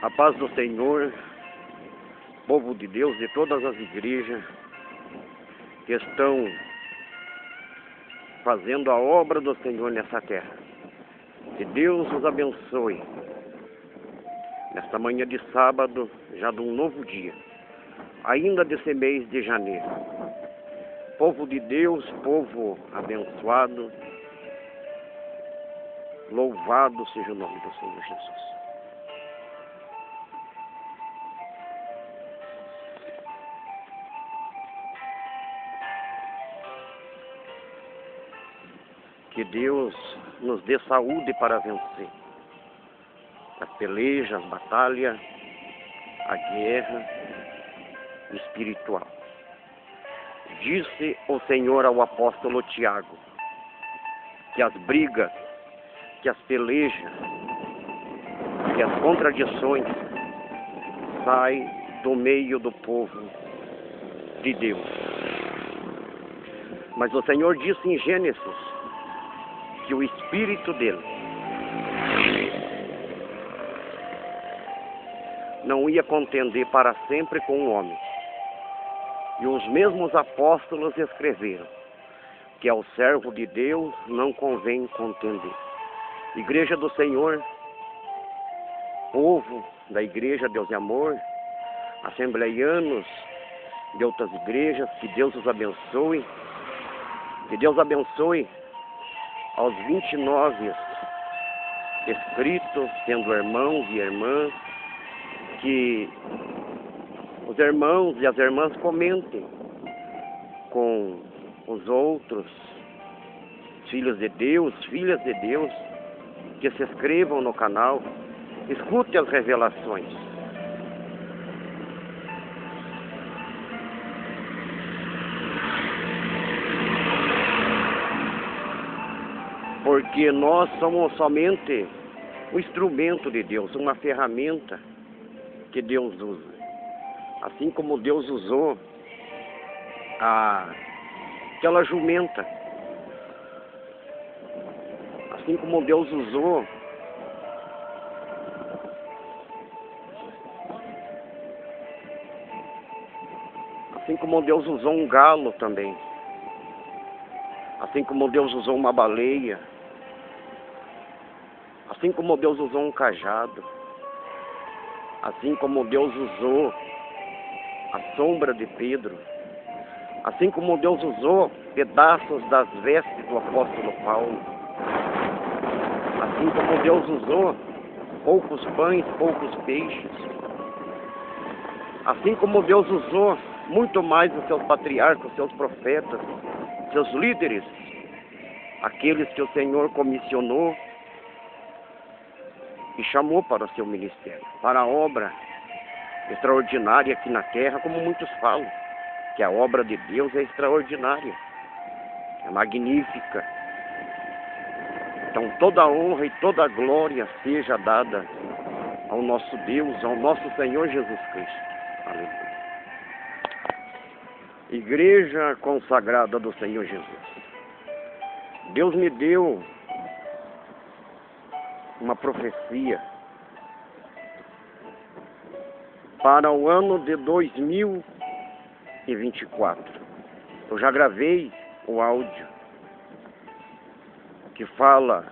A paz do Senhor, povo de Deus, de todas as igrejas que estão fazendo a obra do Senhor nessa terra. Que Deus os abençoe nesta manhã de sábado, já de um novo dia, ainda desse mês de janeiro. Povo de Deus, povo abençoado, louvado seja o nome do Senhor Jesus. Que Deus nos dê saúde para vencer as pelejas, as batalhas, a guerra espiritual. Disse o Senhor ao apóstolo Tiago que as brigas, que as pelejas, que as contradições saem do meio do povo de Deus. Mas o Senhor disse em Gênesis que o Espírito dele não ia contender para sempre com o homem. E os mesmos apóstolos escreveram que ao servo de Deus não convém contender. Igreja do Senhor, povo da Igreja Deus e Amor, assembleianos de outras igrejas, que Deus os abençoe. Que Deus abençoe aos 29 inscritos, sendo irmãos e irmãs, que os irmãos e as irmãs comentem com os outros filhos de Deus, filhas de Deus, que se inscrevam no canal, escute as revelações. Porque nós somos somente um instrumento de Deus, uma ferramenta que Deus usa. Assim como Deus usou aquela jumenta. Assim como Deus usou um galo também. Assim como Deus usou uma baleia. Assim como Deus usou um cajado. Assim como Deus usou a sombra de Pedro. Assim como Deus usou pedaços das vestes do apóstolo Paulo. Assim como Deus usou poucos pães, poucos peixes. Assim como Deus usou muito mais os seus patriarcas, os seus profetas, seus líderes, aqueles que o Senhor comissionou e chamou para o seu ministério, para a obra extraordinária aqui na terra, como muitos falam, que a obra de Deus é extraordinária, é magnífica. Então toda a honra e toda a glória seja dada ao nosso Deus, ao nosso Senhor Jesus Cristo. Aleluia. Igreja consagrada do Senhor Jesus. Deus me deu uma profecia para o ano de 2024. Eu já gravei o áudio que fala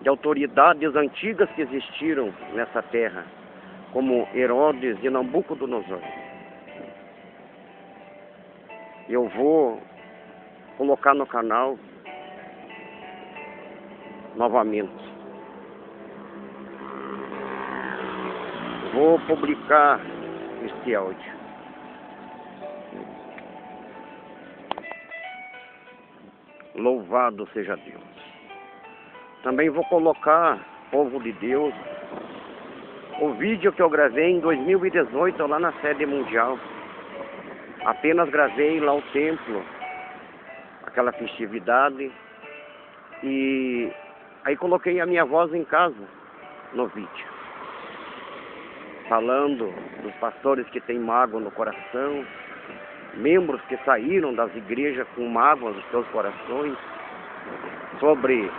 de autoridades antigas que existiram nessa terra, como Herodes e Nabucodonosor. Eu vou colocar no canal novamente. Vou publicar este áudio. Louvado seja Deus. Também vou colocar, povo de Deus, o vídeo que eu gravei em 2018 lá na sede mundial. Apenas gravei lá o templo, aquela festividade, e aí coloquei a minha voz em casa no vídeo, falando dos pastores que têm mágoa no coração, membros que saíram das igrejas com mágoa nos seus corações, sobre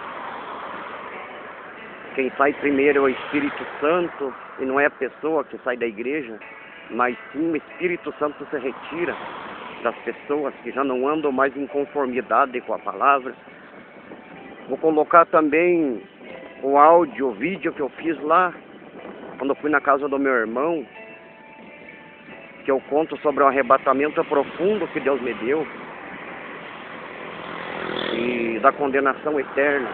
quem sai primeiro é o Espírito Santo, e não é a pessoa que sai da igreja, mas sim o Espírito Santo se retira das pessoas que já não andam mais em conformidade com a palavra. Vou colocar também o áudio, o vídeo que eu fiz lá, quando eu fui na casa do meu irmão, que eu conto sobre o arrebatamento profundo que Deus me deu e da condenação eterna.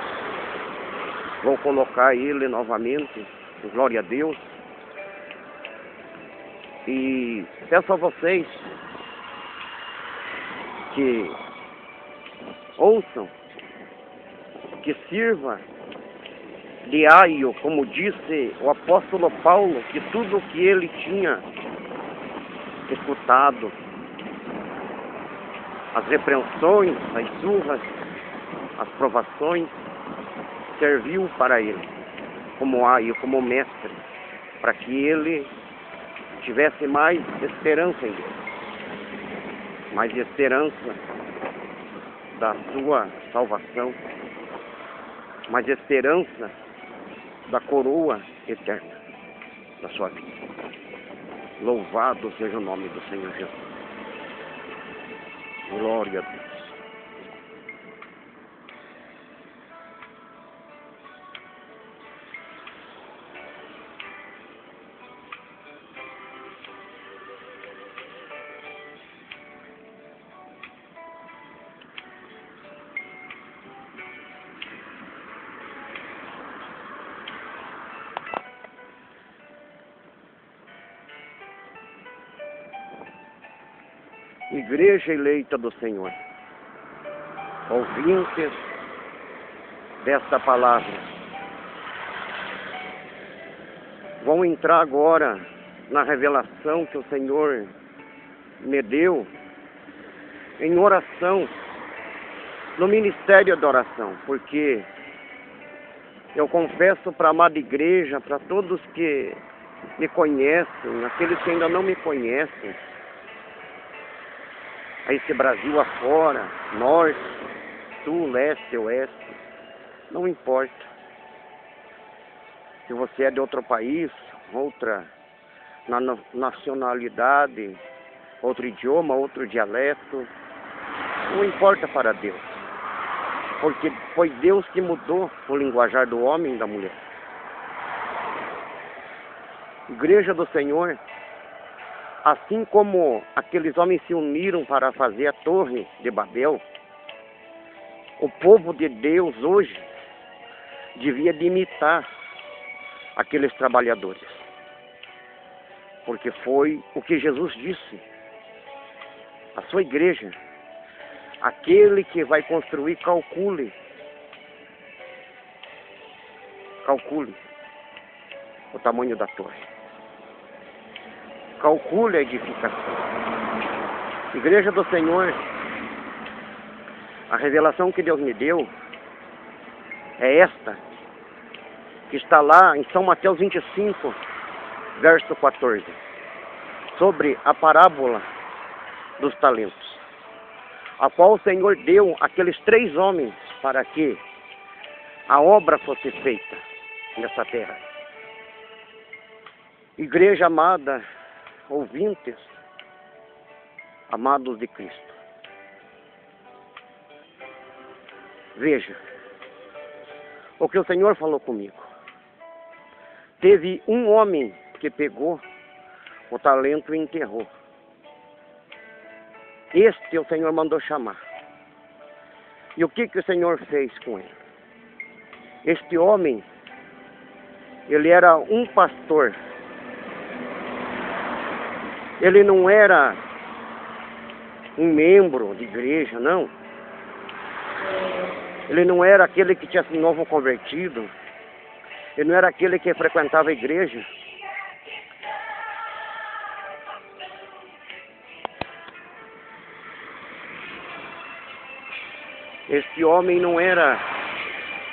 Vou colocar ele novamente, glória a Deus. E peço a vocês que ouçam, que sirva de aio, como disse o apóstolo Paulo, que tudo o que ele tinha escutado, as repreensões, as surras, as provações, serviu para ele como aio, como mestre, para que ele tivesse mais esperança em Deus, mais esperança da sua salvação, mais esperança da coroa eterna da sua vida. Louvado seja o nome do Senhor Jesus. Glória a Deus. Igreja eleita do Senhor, ouvintes desta palavra, vão entrar agora na revelação que o Senhor me deu em oração, no ministério da oração, porque eu confesso para a amada igreja, para todos que me conhecem, aqueles que ainda não me conhecem, a esse Brasil afora, norte, sul, leste, oeste, não importa. Se você é de outro país, outra nacionalidade, outro idioma, outro dialeto, não importa para Deus. Porque foi Deus que mudou o linguajar do homem e da mulher. Igreja do Senhor, assim como aqueles homens se uniram para fazer a torre de Babel, o povo de Deus hoje devia de imitar aqueles trabalhadores. Porque foi o que Jesus disse. A sua igreja, aquele que vai construir, calcule o tamanho da torre. Calcule a edificação. Igreja do Senhor, a revelação que Deus me deu é esta, que está lá em São Mateus 25, verso 14, sobre a parábola dos talentos, a qual o Senhor deu àqueles 3 homens para que a obra fosse feita nessa terra. Igreja amada, ouvintes, amados de Cristo, veja o que o Senhor falou comigo. Teve um homem que pegou o talento e enterrou. Este o Senhor mandou chamar. E o que o Senhor fez com ele? Este homem, ele era um pastor. Ele não era um membro de igreja, não. Ele não era aquele que tinha sido novo convertido. Ele não era aquele que frequentava a igreja. Este homem não era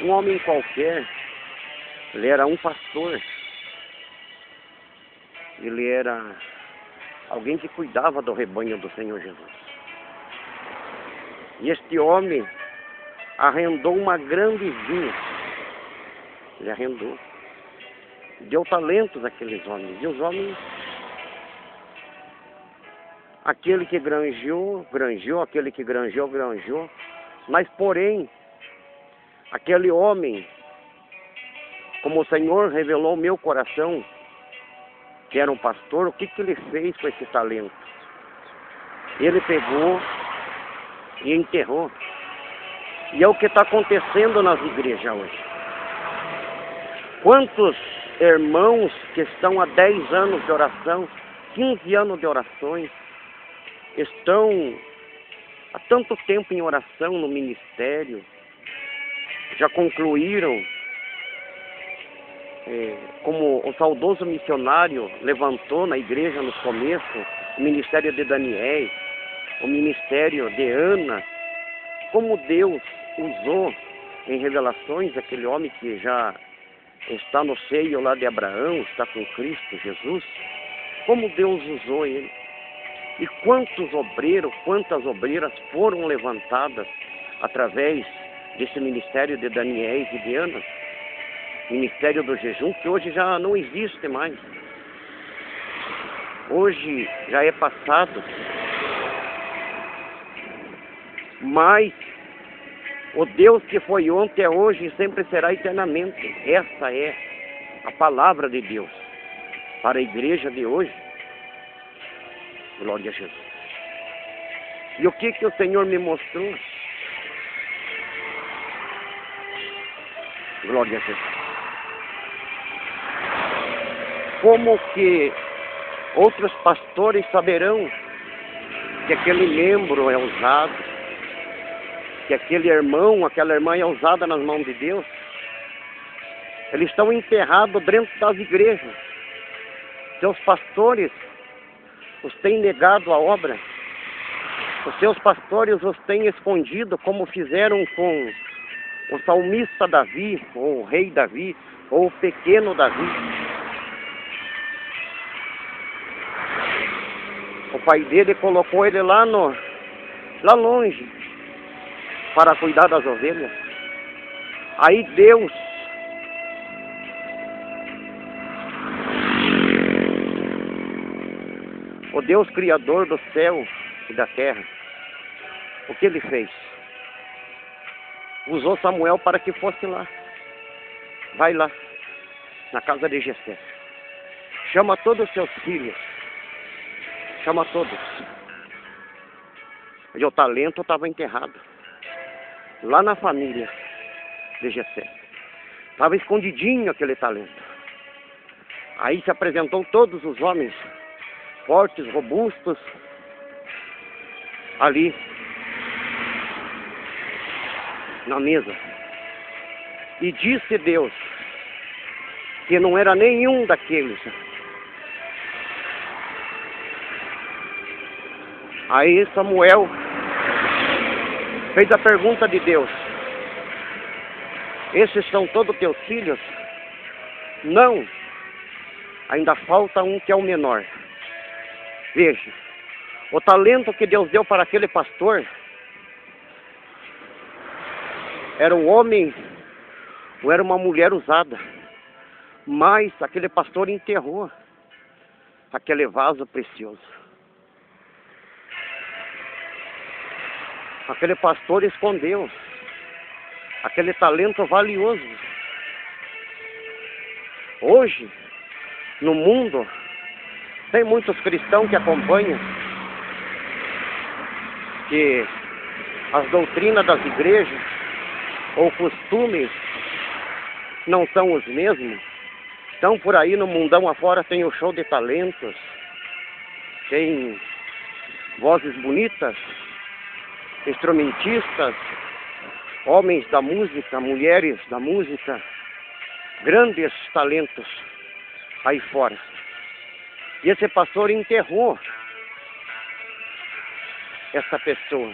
um homem qualquer. Ele era um pastor. Ele era alguém que cuidava do rebanho do Senhor Jesus. E este homem arrendou uma grande vinha. Ele arrendou. deu talentos àqueles homens. E os homens, aquele que granjeou, aquele que granjeou. Mas, porém, aquele homem, como o Senhor revelou ao meu coração, que era um pastor, o que ele fez com esse talento? Ele pegou e enterrou. E é o que está acontecendo nas igrejas hoje. Quantos irmãos que estão há 10 anos de oração, 15 anos de orações, estão há tanto tempo em oração no ministério, já concluíram, como o saudoso missionário levantou na igreja no começo, o ministério de Daniel, o ministério de Ana, como Deus usou em revelações aquele homem que já está no seio lá de Abraão, está com Cristo Jesus, como Deus usou ele. E quantos obreiros, quantas obreiras foram levantadas através desse ministério de Daniel e de Ana, ministério do jejum, que hoje já não existe mais. Hoje já é passado. Mas o Deus que foi ontem, é hoje e sempre será eternamente. Essa é a palavra de Deus para a igreja de hoje. Glória a Jesus. E o que o Senhor me mostrou? Glória a Jesus. Como que outros pastores saberão que aquele membro é usado, que aquele irmão, aquela irmã é usada nas mãos de Deus? Eles estão enterrados dentro das igrejas. Seus pastores os têm negado a obra. Os seus pastores os têm escondido, como fizeram com o salmista Davi, ou o rei Davi, ou o pequeno Davi. O pai dele colocou ele lá longe, para cuidar das ovelhas. Aí Deus o Deus criador do céu e da terra, o que ele fez? Usou Samuel para que fosse lá. Vai lá, na casa de Jessé. Chama todos os seus filhos. Chama todos. E o talento estava enterrado lá na família de Jessé. Estava escondidinho aquele talento. Aí se apresentou todos os homens fortes, robustos, ali na mesa. E disse Deus que não era nenhum daqueles. Aí Samuel fez a pergunta de Deus: esses são todos teus filhos? Não, ainda falta um que é o menor. Veja, o talento que Deus deu para aquele pastor era um homem ou era uma mulher usada, mas aquele pastor enterrou aquele vaso precioso. Aquele pastor escondeu aquele talento valioso. Hoje, no mundo, tem muitos cristãos que acompanham que as doutrinas das igrejas ou costumes não são os mesmos. Então, por aí no mundão afora tem o show de talentos, tem vozes bonitas, instrumentistas, homens da música, mulheres da música, grandes talentos aí fora. E esse pastor enterrou essa pessoa.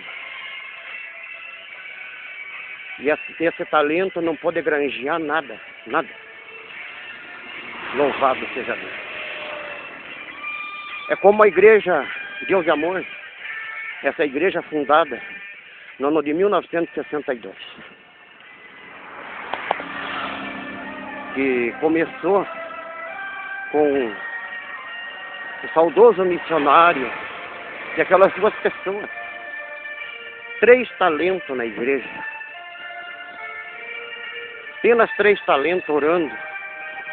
E esse talento não pode granjear nada, nada. Louvado seja Deus. É como a igreja Deus de Amor, essa igreja fundada no ano de 1962. Que começou com o saudoso missionário e aquelas duas pessoas. 3 talentos na igreja. Apenas 3 talentos orando,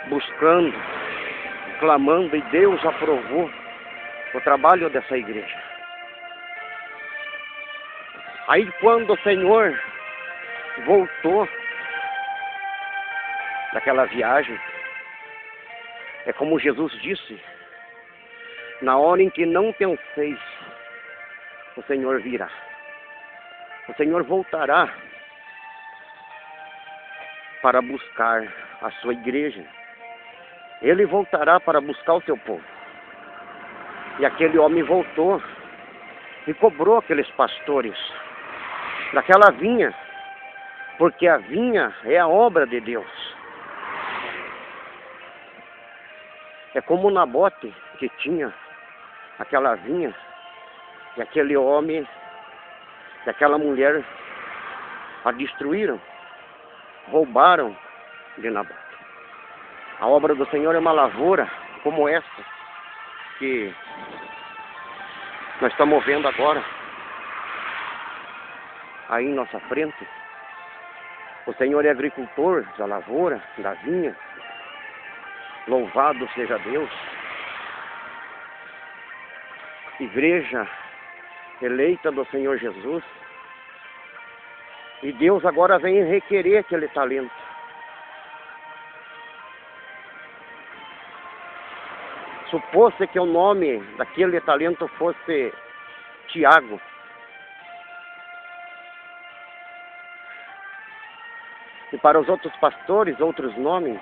buscando, clamando, e Deus aprovou o trabalho dessa igreja. Aí quando o Senhor voltou daquela viagem, é como Jesus disse: na hora em que não penseis, o Senhor virá. O Senhor voltará para buscar a sua igreja. Ele voltará para buscar o seu povo. E aquele homem voltou e cobrou aqueles pastores daquela vinha, porque a vinha é a obra de Deus. É como Nabote, que tinha aquela vinha, e aquele homem e aquela mulher a destruíram, roubaram de Nabote. A obra do Senhor é uma lavoura como essa que nós estamos vendo agora aí em nossa frente. O Senhor é agricultor da lavoura, da vinha. Louvado seja Deus. Igreja eleita do Senhor Jesus. E Deus agora vem requerer aquele talento. Supôs-se que o nome daquele talento fosse Tiago. E para os outros pastores, outros nomes.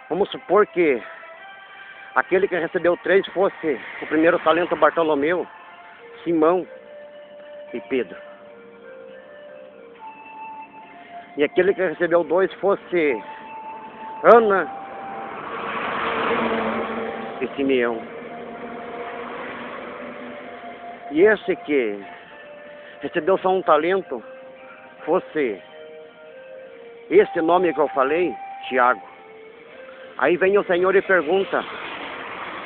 Vamos supor que aquele que recebeu 3 fosse o primeiro talento Bartolomeu, Simão e Pedro. E aquele que recebeu 2 fosse Ana e Simeão. E esse que recebeu só um talento fosse esse nome que eu falei, Tiago. Aí vem o Senhor e pergunta: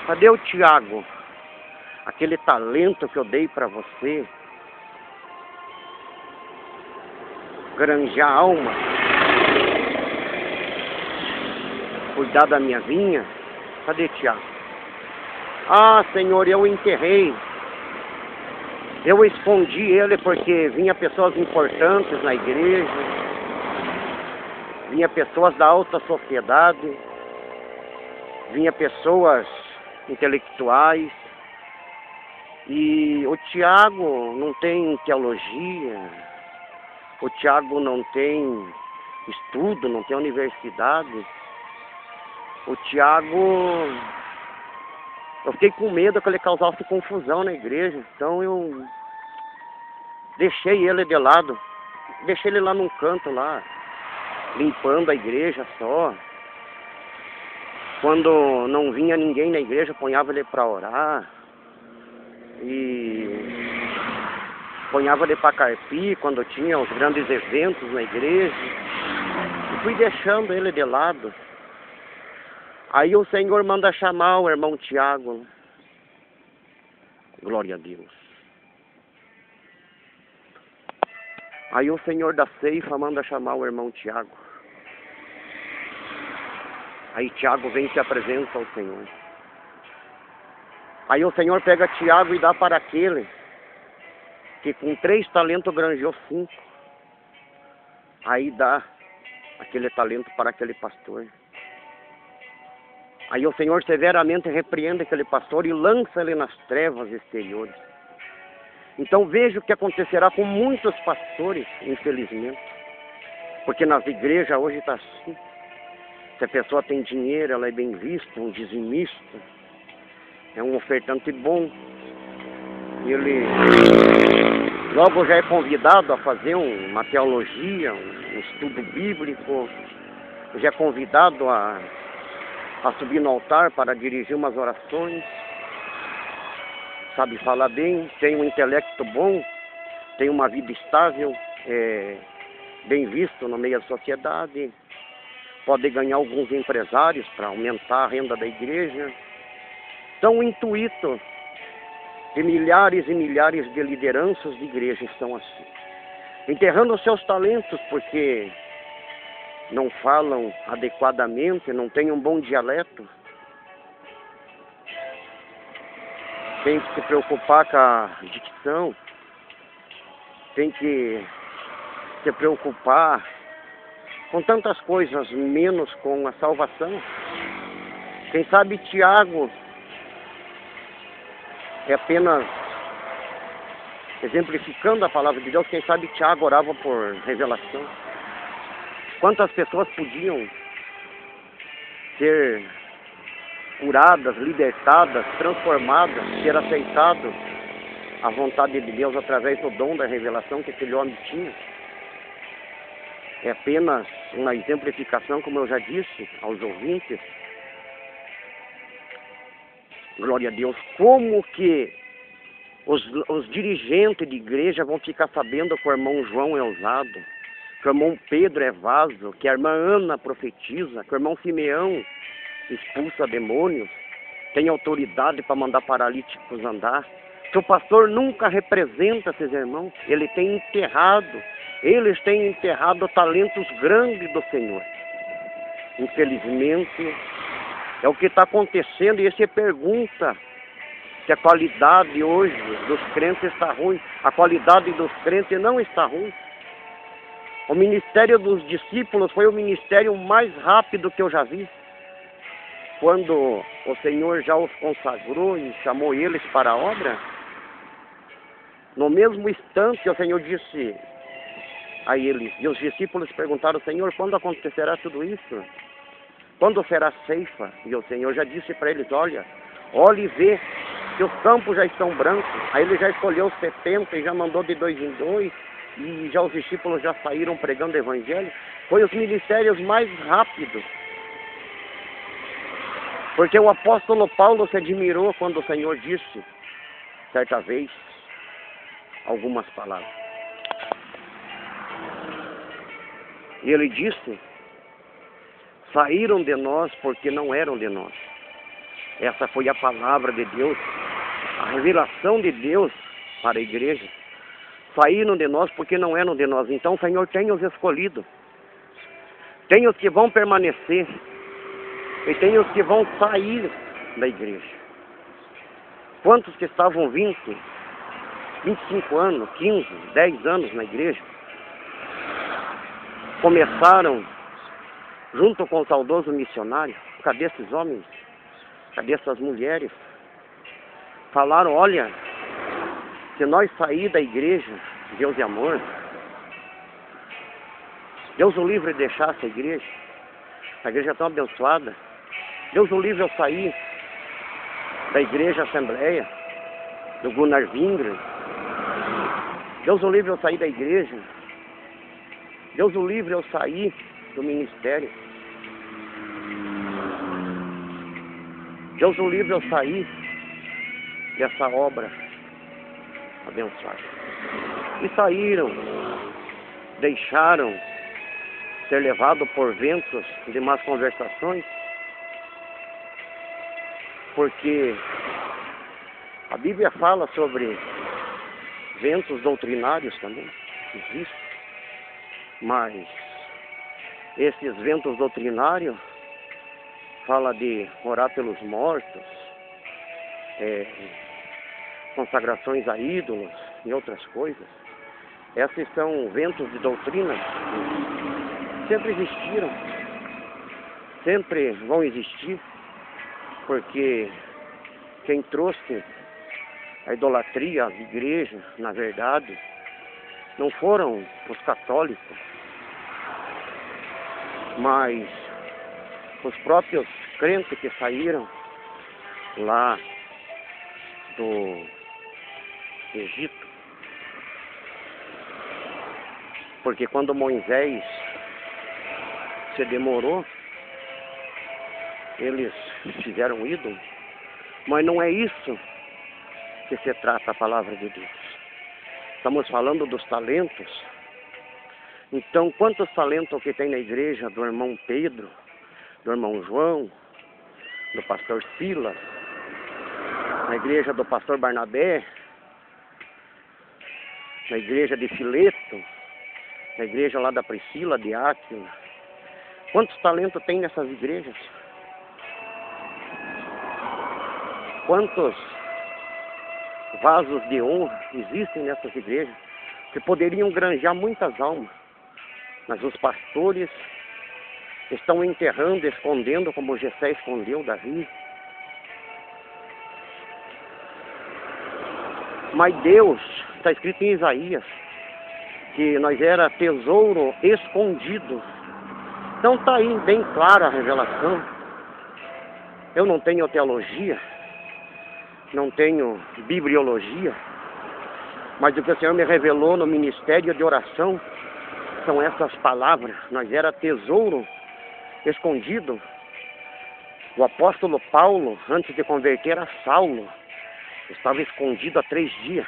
cadê o Tiago? Aquele talento que eu dei para você, granjear alma, cuidar da minha vinha. Cadê Tiago? Ah, Senhor, eu enterrei. Eu escondi ele porque vinha pessoas importantes na igreja, vinha pessoas da alta sociedade, vinha pessoas intelectuais. E o Tiago não tem teologia, o Tiago não tem estudo, não tem universidade. O Tiago, eu fiquei com medo que ele causasse confusão na igreja, então eu deixei ele de lado, deixei ele lá num canto lá, limpando a igreja só. Quando não vinha ninguém na igreja, ponhava ele para orar. E ponhava ele para carpir quando tinha os grandes eventos na igreja. E fui deixando ele de lado. Aí o Senhor manda chamar o irmão Tiago. Glória a Deus. Aí o Senhor da ceifa manda chamar o irmão Tiago. Aí Tiago vem e se apresenta ao Senhor. Aí o Senhor pega Tiago e dá para aquele que com 3 talentos granjeou 5. Aí dá aquele talento para aquele pastor. Aí o Senhor severamente repreende aquele pastor e lança ele nas trevas exteriores. Então veja o que acontecerá com muitos pastores, infelizmente. Porque nas igrejas hoje está assim. Se a pessoa tem dinheiro, ela é bem vista, um dizimista, é um ofertante bom. Ele logo já é convidado a fazer uma teologia, um estudo bíblico, já é convidado a subir no altar para dirigir umas orações, sabe falar bem, tem um intelecto bom, tem uma vida estável, bem visto no meio da sociedade. pode ganhar alguns empresários para aumentar a renda da igreja. Então o intuito de milhares e milhares de lideranças de igreja estão assim, enterrando os seus talentos porque não falam adequadamente, não têm um bom dialeto. Tem que se preocupar com a dicção, tem que se preocupar com tantas coisas, menos com a salvação. Quem sabe Tiago é apenas exemplificando a palavra de Deus, quem sabe Tiago orava por revelação. Quantas pessoas podiam ser curadas, libertadas, transformadas, ter aceitado a vontade de Deus através do dom da revelação que aquele homem tinha. É apenas uma exemplificação, como eu já disse aos ouvintes. Glória a Deus. Como que os dirigentes de igreja vão ficar sabendo que o irmão João é usado, que o irmão Pedro é vaso, que a irmã Ana profetiza, que o irmão Simeão expulsa demônios, tem autoridade para mandar paralíticos andar, que o pastor nunca representa esses irmãos, eles têm enterrado talentos grandes do Senhor. Infelizmente, é o que está acontecendo, e você pergunta se a qualidade hoje dos crentes está ruim. A qualidade dos crentes não está ruim. O ministério dos discípulos foi o ministério mais rápido que eu já vi. Quando o Senhor já os consagrou e chamou eles para a obra, no mesmo instante o Senhor disse a eles, e os discípulos perguntaram: Senhor, quando acontecerá tudo isso? Quando será a ceifa? E o Senhor já disse para eles: olhe e vê que os campos já estão brancos. Aí ele já escolheu 70 e já mandou de 2 em 2, e já os discípulos já saíram pregando o evangelho. Foi os ministérios mais rápidos. Porque o apóstolo Paulo se admirou quando o Senhor disse, certa vez, algumas palavras. E ele disse: saíram de nós porque não eram de nós. Essa foi a palavra de Deus, a revelação de Deus para a igreja. Saíram de nós porque não eram de nós. Então o Senhor tem os escolhidos. Tem os que vão permanecer. E tem os que vão sair da igreja. Quantos que estavam 20, 25 anos, 15, 10 anos na igreja, começaram junto com o saudoso missionário? Cadê esses homens? Cadê essas mulheres? Falaram: olha, se nós sair da igreja, Deus é amor, Deus o livre de deixar essa igreja. A igreja é tão abençoada. Deus o livre eu sair da igreja Assembleia, do Gunnar Wingren. Deus o livre eu sair da igreja. Deus o livre eu sair do ministério. Deus o livre eu sair dessa obra abençoada. E saíram, deixaram ser levado por ventos de más conversações, porque a Bíblia fala sobre ventos doutrinários também, existe, mas esses ventos doutrinários fala de orar pelos mortos, consagrações a ídolos e outras coisas. Esses são ventos de doutrina que sempre existiram, sempre vão existir, porque quem trouxe a idolatria às igrejas, na verdade, não foram os católicos, mas os próprios crentes que saíram lá do Egito. Porque quando Moisés se demorou, eles fizeram ídolo. Mas não é isso que se trata a palavra de Deus. Estamos falando dos talentos Então, quantos talentos que tem na igreja do irmão Pedro, do irmão João, do pastor Silas, na igreja do pastor Barnabé, na igreja de Fileto, na igreja lá da Priscila, de Áquila. Quantos talentos tem nessas igrejas? Quantos vasos de honra existem nessas igrejas que poderiam granjear muitas almas? Mas os pastores estão enterrando, escondendo, como Jessé escondeu Davi. Mas Deus, está escrito em Isaías, que nós era tesouro escondido. Então está aí bem clara a revelação. Eu não tenho teologia, não tenho bibliologia, mas o que o Senhor me revelou no ministério de oração são essas palavras. Nós era tesouro escondido. O apóstolo Paulo, antes de converter a Saulo, estava escondido há 3 dias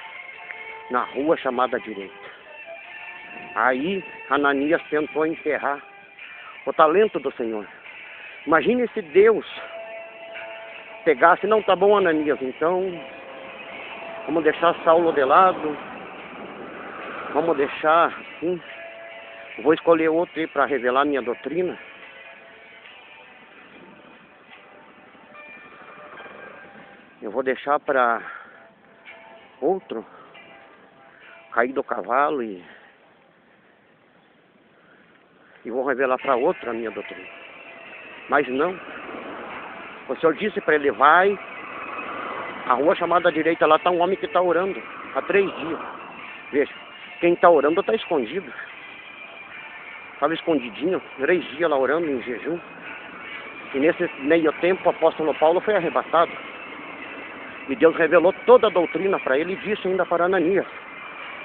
na rua chamada Direita. Aí Ananias tentou enterrar o talento do Senhor. Imagine se Deus pegasse: não, tá bom, Ananias, então vamos deixar Saulo de lado, vamos deixar assim, vou escolher outro aí para revelar minha doutrina. Eu vou deixar para outro cair do cavalo e vou revelar para outro a minha doutrina. Mas não. O Senhor disse para ele: vai, a rua chamada Direita, lá está um homem que está orando há 3 dias. Veja, quem está orando está escondido. Estava escondidinho, 3 dias lá orando em jejum. E nesse meio tempo o apóstolo Paulo foi arrebatado. E Deus revelou toda a doutrina para ele e disse ainda para Ananias: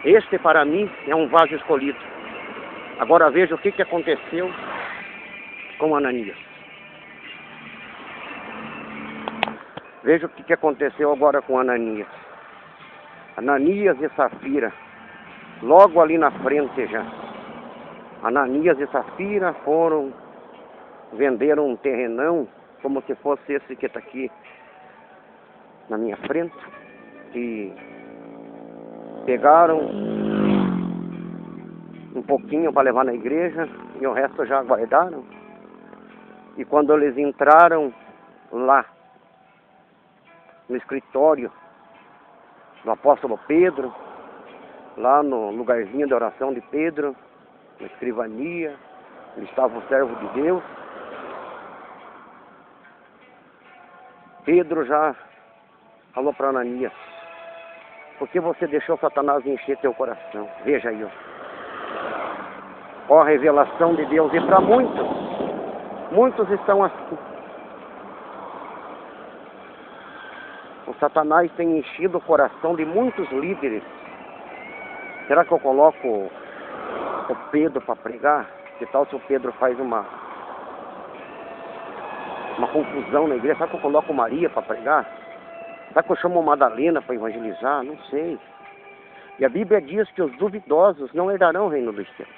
este para mim é um vaso escolhido. Agora veja o que aconteceu com Ananias. Veja o que aconteceu agora com Ananias. Ananias e Safira, logo ali na frente já. Ananias e Safira venderam um terrenão, como se fosse esse que está aqui na minha frente, e pegaram um pouquinho para levar na igreja e o resto já guardaram. E quando eles entraram lá no escritório do apóstolo Pedro, lá no lugarzinho de oração de Pedro, na escrivania, ele estava o servo de Deus. Pedro já falou para Ananias: por que você deixou Satanás encher teu coração? Veja aí, ó a revelação de Deus. E para muitos estão assim. O Satanás tem enchido o coração de muitos líderes. Será que eu coloco o Pedro para pregar? Que tal se o Pedro faz uma confusão na igreja? Será que eu coloco Maria para pregar? Será que eu chamo Madalena para evangelizar? Não sei. E a Bíblia diz que os duvidosos não herdarão o reino dos céus.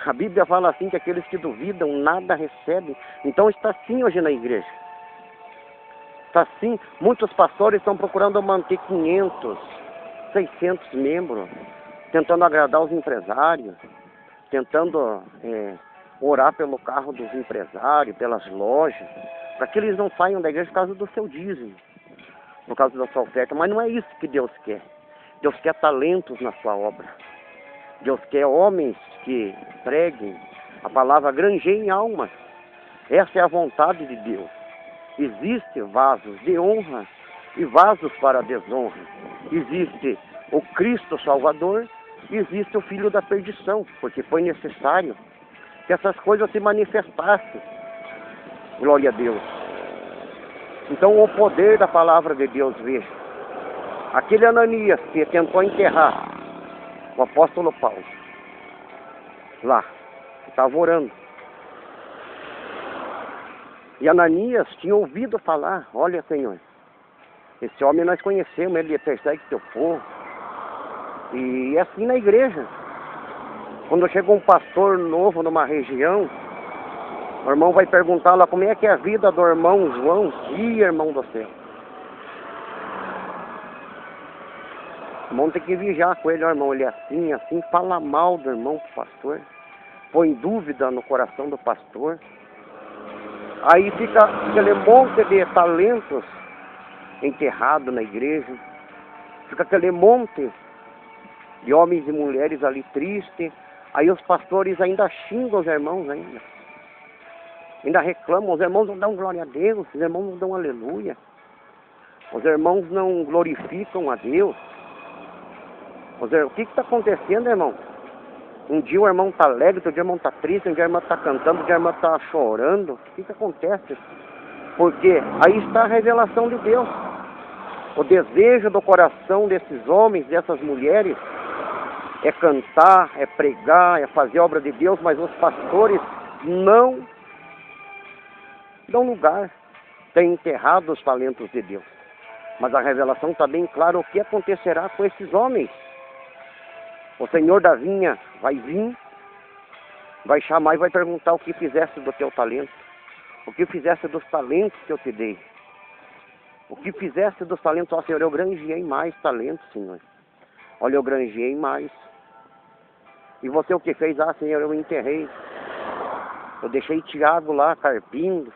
A Bíblia fala assim, que aqueles que duvidam nada recebem. Então está assim hoje na igreja. Está assim. Muitos pastores estão procurando manter 500, 600 membros, tentando agradar os empresários, tentando orar pelo carro dos empresários, pelas lojas, para que eles não saiam da igreja por causa do seu dízimo, por causa da sua oferta. Mas não é isso que Deus quer. Deus quer talentos na sua obra. Deus quer homens que preguem a palavra, granjeiem almas. Essa é a vontade de Deus. Existem vasos de honra e vasos para a desonra. Existe o Cristo Salvador e existe o Filho da perdição, porque foi necessário que essas coisas se manifestassem. Glória a Deus. Então o poder da palavra de Deus, veja. Aquele Ananias que tentou enterrar o apóstolo Paulo, lá, estava orando. E Ananias tinha ouvido falar: olha, Senhor, esse homem nós conhecemos, ele persegue teu povo. E é assim na igreja. Quando chega um pastor novo numa região, o irmão vai perguntar lá como é que é a vida do irmão João. Ih, irmão do céu. O irmão tem que vigiar com ele, ó, irmão, ele é assim, assim, fala mal do irmão pro pastor, põe dúvida no coração do pastor. Aí fica aquele monte de talentos enterrado na igreja, fica aquele monte de homens e mulheres ali tristes. Aí os pastores ainda xingam os irmãos ainda reclamam, os irmãos não dão glória a Deus, os irmãos não dão aleluia, os irmãos não glorificam a Deus. O que está acontecendo, irmão? Um dia o irmão está alegre, outro dia o irmão está triste, um dia o irmão está cantando, outro dia o irmão está chorando. O que acontece? Porque aí está a revelação de Deus. O desejo do coração desses homens, dessas mulheres, é cantar, é pregar, é fazer a obra de Deus, mas os pastores não dão lugar, têm enterrado os talentos de Deus. Mas a revelação está bem clara o que acontecerá com esses homens. O Senhor da vinha vai vir, vai chamar e vai perguntar o que fizeste do teu talento, o que fizeste dos talentos que eu te dei, o que fizeste dos talentos. Ó, Senhor, eu granjeei mais talentos, Senhor. Olha, eu granjeei mais. E você o que fez? Ah, Senhor, eu enterrei. Eu deixei Tiago lá carpindo.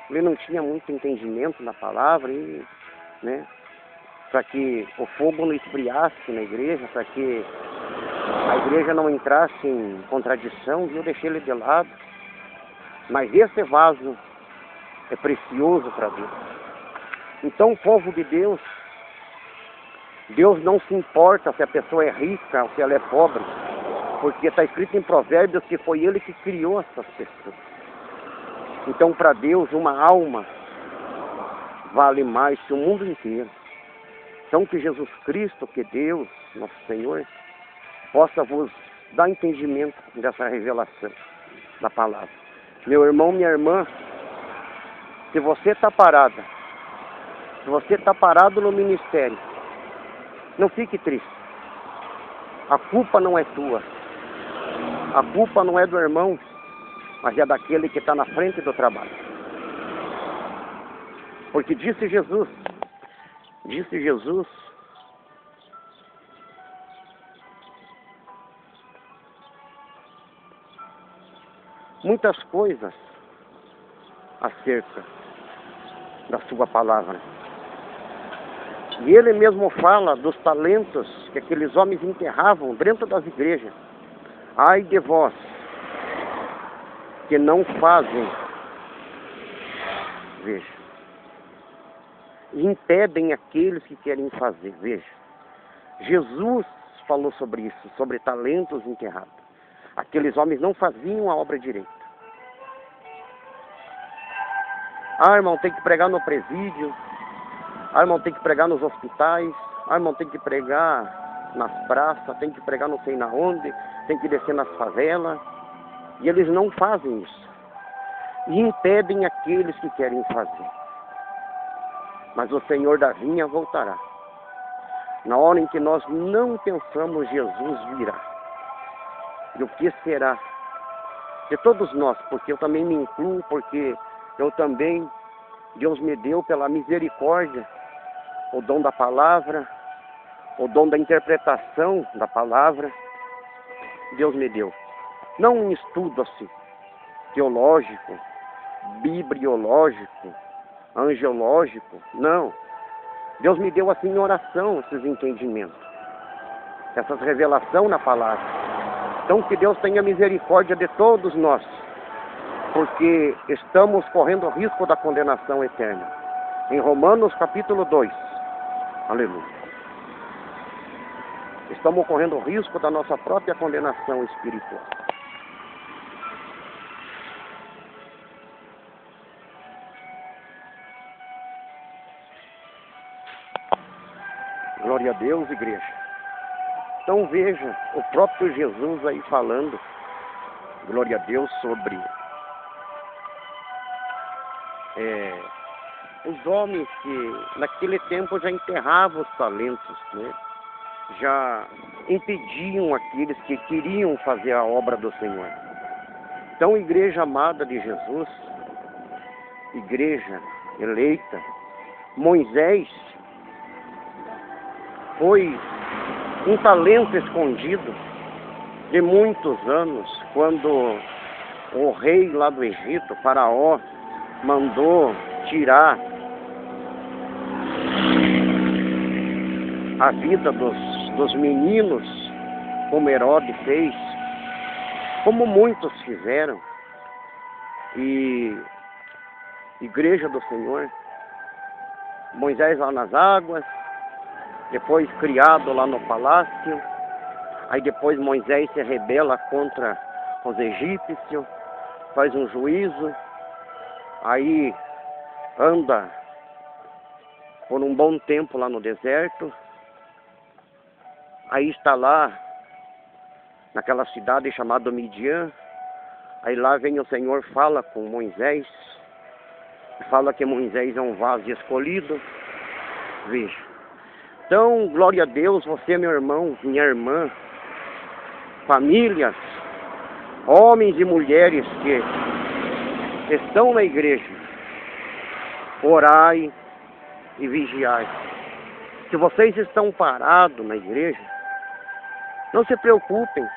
Ele não tinha muito entendimento na palavra, e, né? Para que o fogo não esfriasse na igreja, para que a igreja não entrasse em contradição, e eu deixei ele de lado. Mas esse vaso é precioso para Deus. Então, o povo de Deus, Deus não se importa se a pessoa é rica ou se ela é pobre, porque está escrito em Provérbios que foi Ele que criou essas pessoas. Então, para Deus, uma alma vale mais que o mundo inteiro. Então, que Jesus Cristo, que Deus, nosso Senhor, possa vos dar entendimento dessa revelação da palavra. Meu irmão, minha irmã, se você está parada, se você está parado no ministério, não fique triste. A culpa não é tua. A culpa não é do irmão, mas é daquele que está na frente do trabalho. Porque disse Jesus, muitas coisas acerca da sua palavra. E ele mesmo fala dos talentos que aqueles homens enterravam dentro das igrejas. Ai de vós, que não fazem, veja, impedem aqueles que querem fazer, veja. Jesus falou sobre isso, sobre talentos enterrados. Aqueles homens não faziam a obra direita. Ah, irmão, tem que pregar no presídio. Ah, irmão, tem que pregar nos hospitais. Ah, irmão, tem que pregar nas praças. Tem que pregar não sei na onde. Tem que descer nas favelas. E eles não fazem isso. E impedem aqueles que querem fazer. Mas o Senhor da vinha voltará. Na hora em que nós não pensamos, Jesus virá. E o que será de todos nós? Porque eu também me incluo, porque eu também, Deus me deu pela misericórdia o dom da palavra, o dom da interpretação da palavra. Deus me deu. Não um estudo assim, teológico, bibliológico, angelológico, não. Deus me deu assim em oração esses entendimentos, essas revelações na palavra. Então que Deus tenha misericórdia de todos nós, porque estamos correndo o risco da condenação eterna. Em Romanos capítulo 2, aleluia. Estamos correndo o risco da nossa própria condenação espiritual. Glória a Deus, igreja. Então veja o próprio Jesus aí falando, glória a Deus, sobre os homens que naquele tempo já enterravam os talentos, né? já impediam aqueles que queriam fazer a obra do Senhor. Então, igreja amada de Jesus, igreja eleita, Moisés foi um talento escondido de muitos anos, quando o rei lá do Egito, Faraó, mandou tirar a vida dos meninos, como Herodes fez, como muitos fizeram. E igreja do Senhor, Moisés lá nas águas, depois criado lá no palácio, aí depois Moisés se rebela contra os egípcios, faz um juízo, aí anda por um bom tempo lá no deserto, aí está lá naquela cidade chamada Midian, aí lá vem o Senhor, fala com Moisés, fala que Moisés é um vaso escolhido. Veja. Então, glória a Deus, você, meu irmão, minha irmã, famílias, homens e mulheres que estão na igreja, orai e vigiai. Se vocês estão parados na igreja, não se preocupem,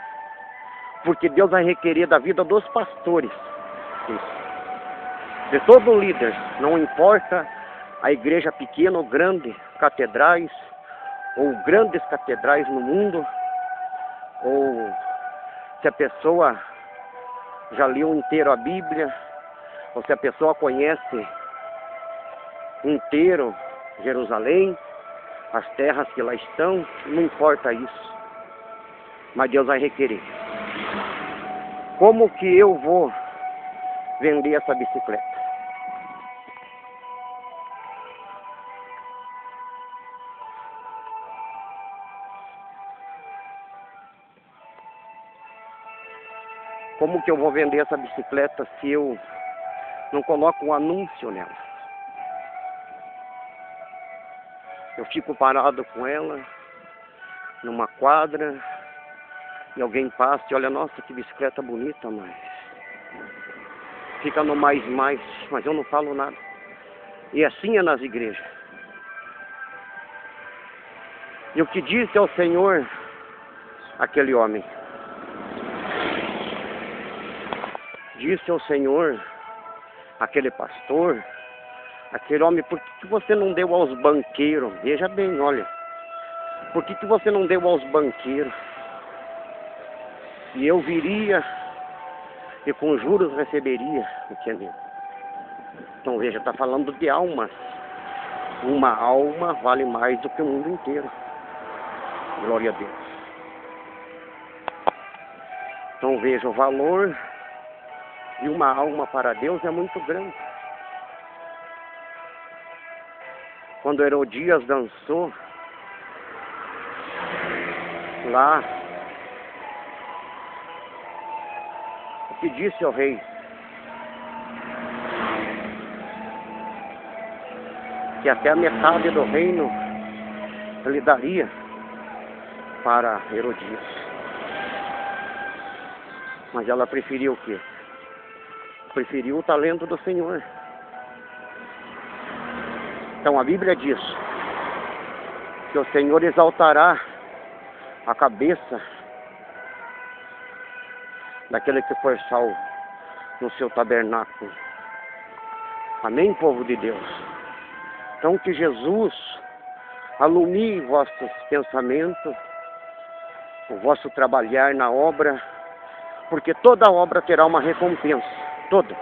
porque Deus vai requerer da vida dos pastores isso. De todo líder, não importa a igreja pequena ou grande, catedrais, ou grandes catedrais no mundo, ou se a pessoa já leu inteiro a Bíblia, ou se a pessoa conhece inteiro Jerusalém, as terras que lá estão, não importa isso, mas Deus vai requerer. Como que eu vou vender essa bicicleta? Como que eu vou vender essa bicicleta se eu não coloco um anúncio nela? Eu fico parado com ela numa quadra e alguém passa e olha, nossa, que bicicleta bonita, mas fica no mais, mas eu não falo nada. E assim é nas igrejas. E o que disse ao Senhor aquele homem? Disse ao Senhor aquele pastor, aquele homem, por que você não deu aos banqueiros? Veja bem, olha, por que você não deu aos banqueiros? E eu viria e com juros receberia o que é meu. Então veja, está falando de almas. Uma alma vale mais do que o mundo inteiro. Glória a Deus. Então veja, o valor de uma alma para Deus é muito grande. Quando Herodias dançou lá, o que disse ao rei? Que até a metade do reino ele daria para Herodias. Mas ela preferiu o quê? Preferiu o talento do Senhor. Então a Bíblia diz que o Senhor exaltará a cabeça daquele que for salvo no seu tabernáculo. Amém, povo de Deus? Então que Jesus alumie vossos pensamentos, o vosso trabalhar na obra, porque toda obra terá uma recompensa, toda,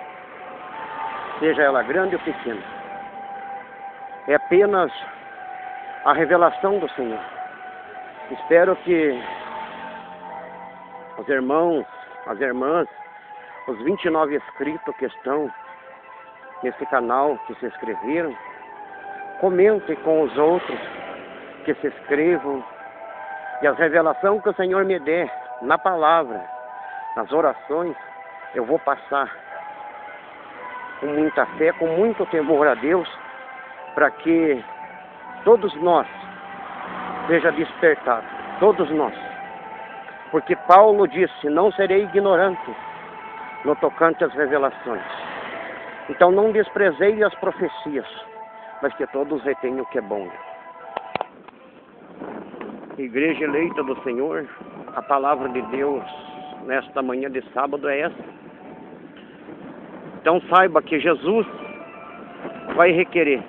seja ela grande ou pequena. É apenas a revelação do Senhor. Espero que os irmãos, as irmãs, os 29 inscritos que estão nesse canal, que se inscreveram, comentem com os outros que se inscrevam, e as revelações que o Senhor me der na palavra, nas orações, eu vou passar com muita fé, com muito temor a Deus, para que todos nós seja despertados todos nós. Porque Paulo disse, não serei ignorante no tocante às revelações. Então não desprezei as profecias, mas que todos retenham o que é bom. Igreja eleita do Senhor, a palavra de Deus nesta manhã de sábado é essa. Então saiba que Jesus vai requerer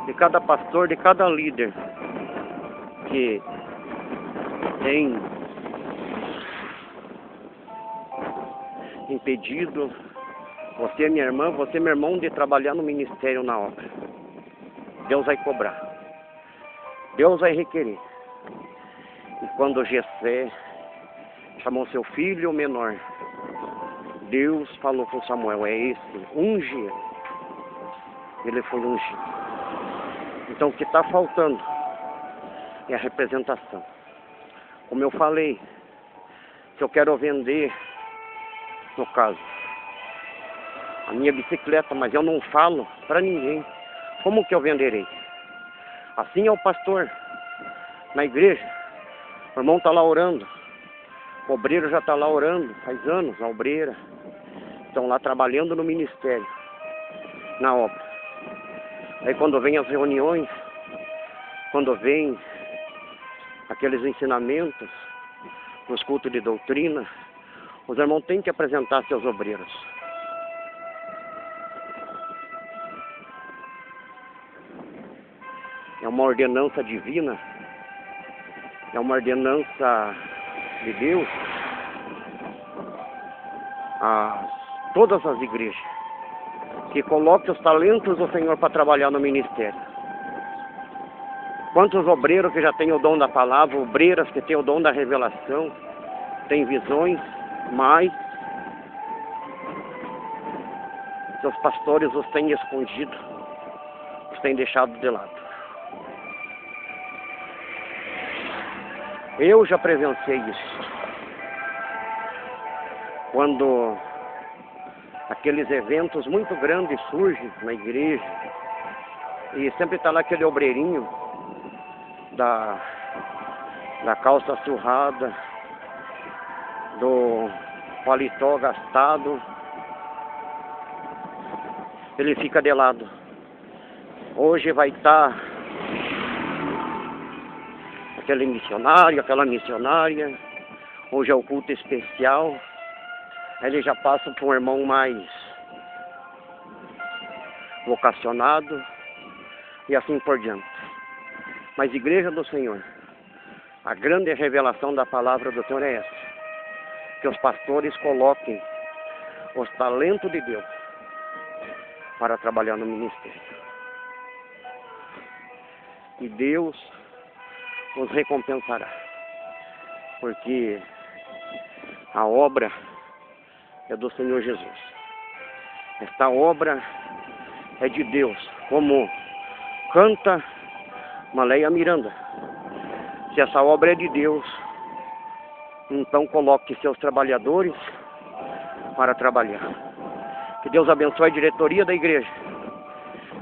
de cada pastor, de cada líder que tem impedido você, minha irmã, você, meu irmão, de trabalhar no ministério, na obra. Deus vai cobrar. Deus vai requerer. E quando Jessé chamou seu filho menor, Deus falou com Samuel, é esse, unge. Ele foi ungido. Então o que está faltando é a representação. Como eu falei, se eu quero vender, no caso, a minha bicicleta, mas eu não falo para ninguém, como que eu venderei? Assim é o pastor na igreja. O irmão está lá orando, o obreiro já está lá orando, faz anos, a obreira. Estão lá trabalhando no ministério, na obra. Aí quando vem as reuniões, quando vem aqueles ensinamentos, nos cultos de doutrina, os irmãos têm que apresentar seus obreiros. É uma ordenança divina, é uma ordenança de Deus a todas as igrejas, que coloque os talentos do Senhor para trabalhar no ministério. Quantos obreiros que já têm o dom da palavra, obreiras que têm o dom da revelação, têm visões, mas seus pastores os têm escondido, os têm deixado de lado. Eu já presenciei isso. Quando aqueles eventos muito grandes surgem na igreja, e sempre está lá aquele obreirinho da calça surrada, do paletó gastado, ele fica de lado. Hoje vai estar aquele missionário, aquela missionária, hoje é o culto especial, aí ele já passa para um irmão mais vocacionado e assim por diante. Mas igreja do Senhor, a grande revelação da palavra do Senhor é essa, que os pastores coloquem os talentos de Deus para trabalhar no ministério. E Deus os recompensará, porque a obra é do Senhor Jesus. Esta obra é de Deus, como canta Maléia Miranda. Se essa obra é de Deus, então coloque seus trabalhadores para trabalhar. Que Deus abençoe a diretoria da igreja.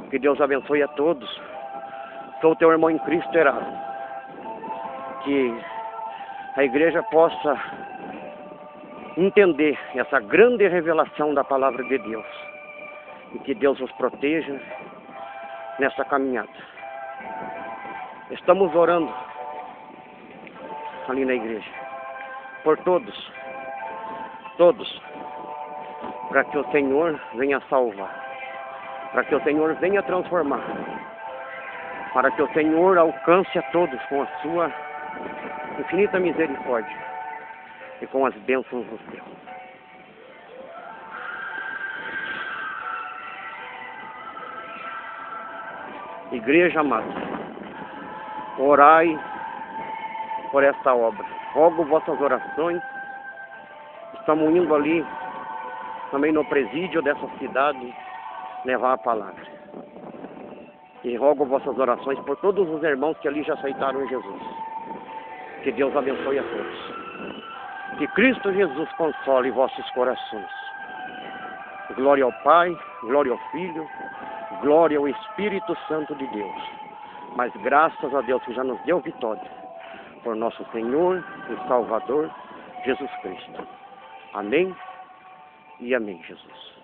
Que Deus abençoe a todos. Sou teu irmão em Cristo, Erasmo. Que a igreja possa entender essa grande revelação da palavra de Deus. E que Deus os proteja nessa caminhada. Estamos orando ali na igreja por todos, para que o Senhor venha salvar, para que o Senhor venha transformar, para que o Senhor alcance a todos com a sua infinita misericórdia e com as bênçãos do céu. Igreja amada, orai por esta obra. Rogo vossas orações. Estamos indo ali, também no presídio dessa cidade, levar a palavra. E rogo vossas orações por todos os irmãos que ali já aceitaram Jesus. Que Deus abençoe a todos. Que Cristo Jesus console vossos corações. Glória ao Pai, glória ao Filho, glória ao Espírito Santo de Deus. Mas graças a Deus que já nos deu vitória. por nosso Senhor e Salvador Jesus Cristo. Amém e amém, Jesus.